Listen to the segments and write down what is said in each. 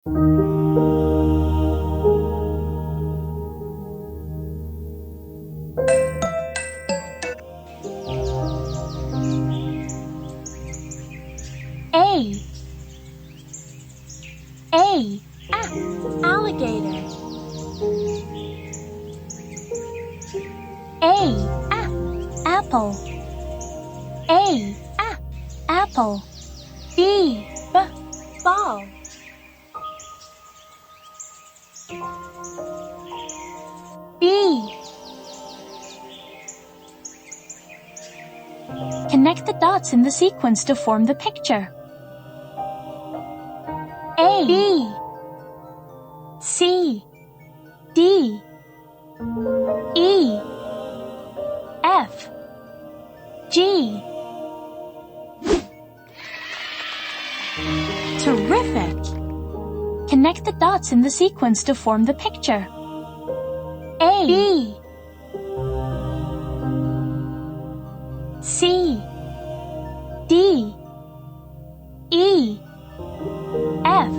Alligator. Apple. Apple. Ball. B. Connect the dots in the sequence to form the picture. A, B, C, D, E, F, G. Terrific! Connect the dots in the sequence to form the picture. A, B, C, D, E, F.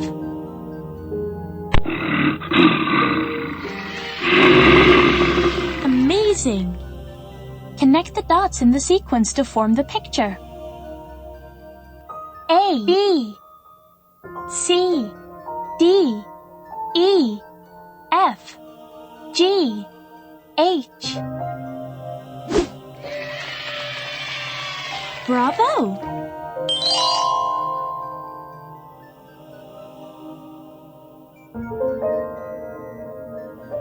Amazing! Connect the dots in the sequence to form the picture. A, B, C, D, E, F, G, H. Bravo!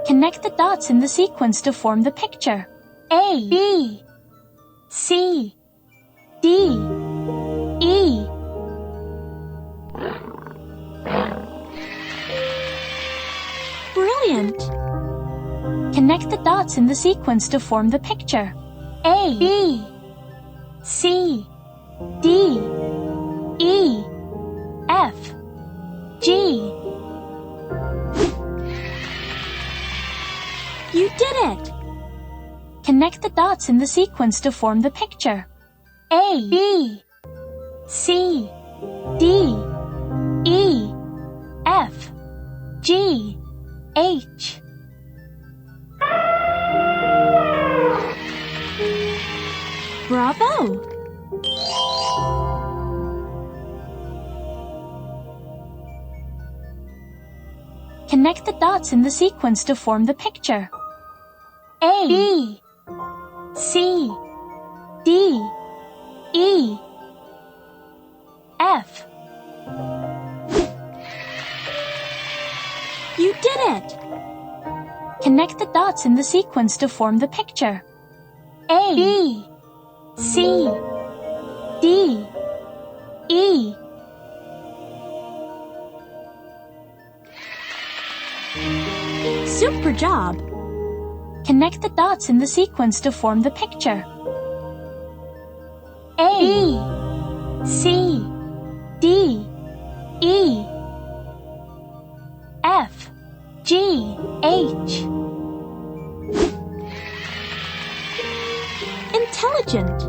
Connect the dots in the sequence to form the picture. A, B, C, D, E. Brilliant! Connect the dots in the sequence to form the picture. A, B, C, D, E, F, G. You did it! Connect the dots in the sequence to form the picture. A, B, C, D, E, F, G, H. Bravo! Connect the dots in the sequence to form the picture. A, B, C, D, E, F. You did it! Connect the dots in the sequence to form the picture. A, B, C, D, E. Super job! Connect the dots in the sequence to form the picture. A, B, C, D, E, F, G, H. Intelligent!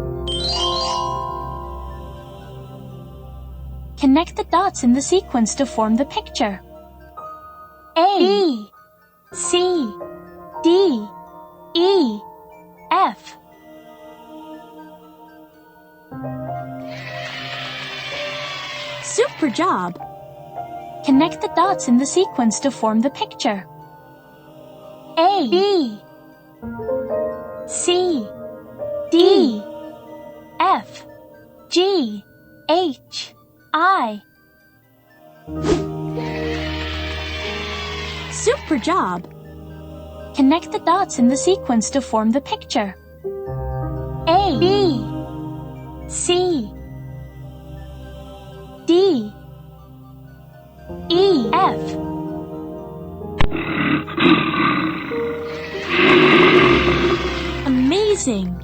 Connect the dots in the sequence to form the picture. A, B, C, D, E, F. Super job! Connect the dots in the sequence to form the picture. A, B, C, D, F, G, H, I. Super job! Connect the dots in the sequence to form the picture. A, B, C, D, E, F. Amazing!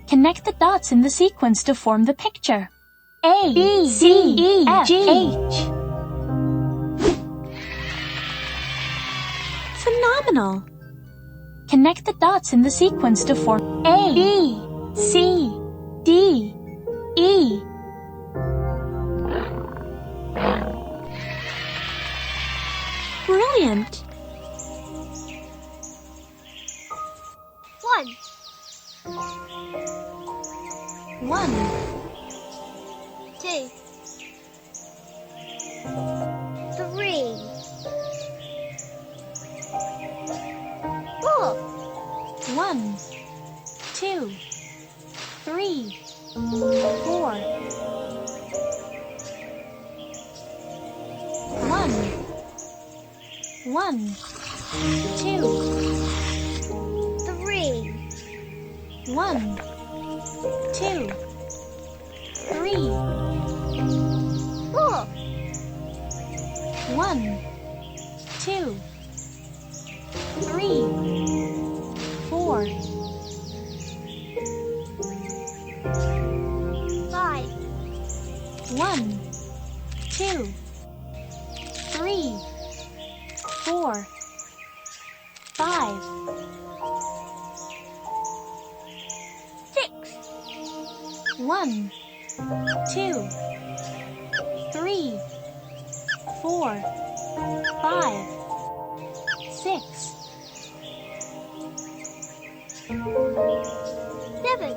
Connect the dots in the sequence to form the picture. A, B, C, E, F, G, H. Phenomenal! Connect the dots in the sequence to form A, B, C, D, E. Brilliant! 1, 1, 2, 3, 4, 1, 2, 3, 4. 1, 2, 3, 1, 2, 3, 4, 1, 2, 3, 4, 5, 1, 2, 3, 4, 5, 6, 1, 2, 3, 4, 5, 6, 7,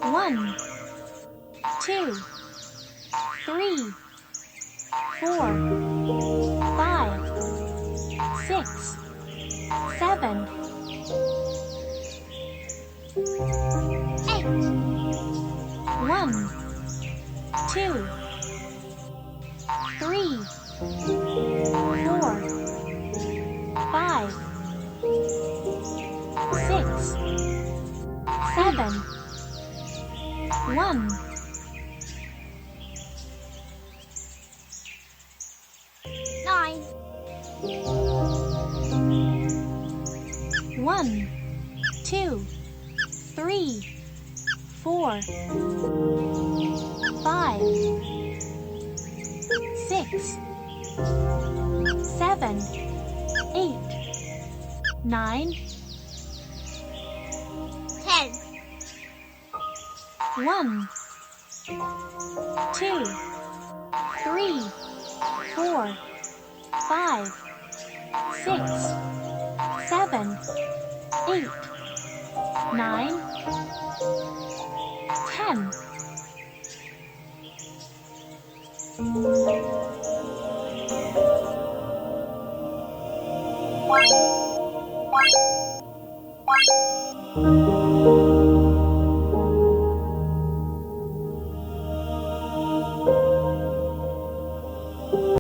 1, 2, 3, 4, 5, 6, 7, 8, 1, 2, 3, 4, 5, 6, 7, 1, 9, 1, 2, 3, 4, 5, 6, 7, 8, 9, 10, 1, 2, 3, 4, 5, 6, 7, 8, 9, 10.